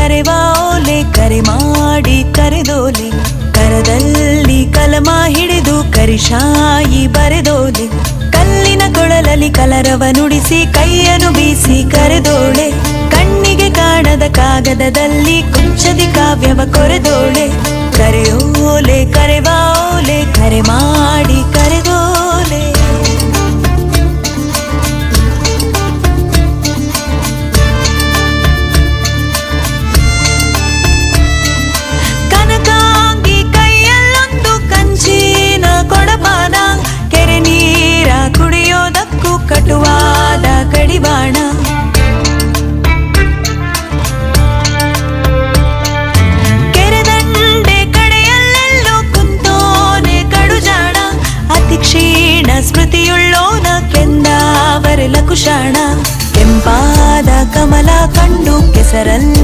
ಕರೆವ ಓಲೆ ಕರೆ ಮಾಡಿ ಕರೆದೋಲೆ ಕರದಲ್ಲಿ ಕಲಮ ಹಿಡಿದು ಕರಿಶಾಯಿ ಬರೆದೋಲೆ ಕಲ್ಲಿನ ಕೊಳಲಲ್ಲಿ ಕಲರವ ನುಡಿಸಿ ಕೈಯನ್ನು ಬೀಸಿ ಕರೆದೋಳೆ ಕಣ್ಣಿಗೆ ಕಾಣದ ಕಾಗದದಲ್ಲಿ ಕುಂಚದಿ ಕಾವ್ಯವ ಕೊರೆದೋಳೆ ಕರೆಯೋಲೆ ಕರೆವ ಓಲೆ ಕರೆ ಮಾಡಿ ಕರೆದೋಲೆ ಕನಕಾಂಗಿ ಕೈಯಲ್ಲೊಂದು ಕಂಚಿನ ಕೊಡಪಾನ ಕೆರೆ ನೀರ ಕುಡಿಯೋದಕ್ಕೂ ಕಟುವಾದ ಕಡಿವಾಣ ಕೆರೆದಂಡೆ ಕಡೆಯಲ್ಲೆಲ್ಲೋ ಕುಂತೋನೆ ಕಡುಜಾಣ ಅತಿ ಕ್ಷೀಣ ಸ್ಮೃತಿಯುಳ್ಳೋನ ಕೆಂದಾವರೆಲ ಕುಶಾಣ ಕೆಂಪಾದ ಕಮಲ ಕಂಡು ಕೆಸರಲ್ಲಿ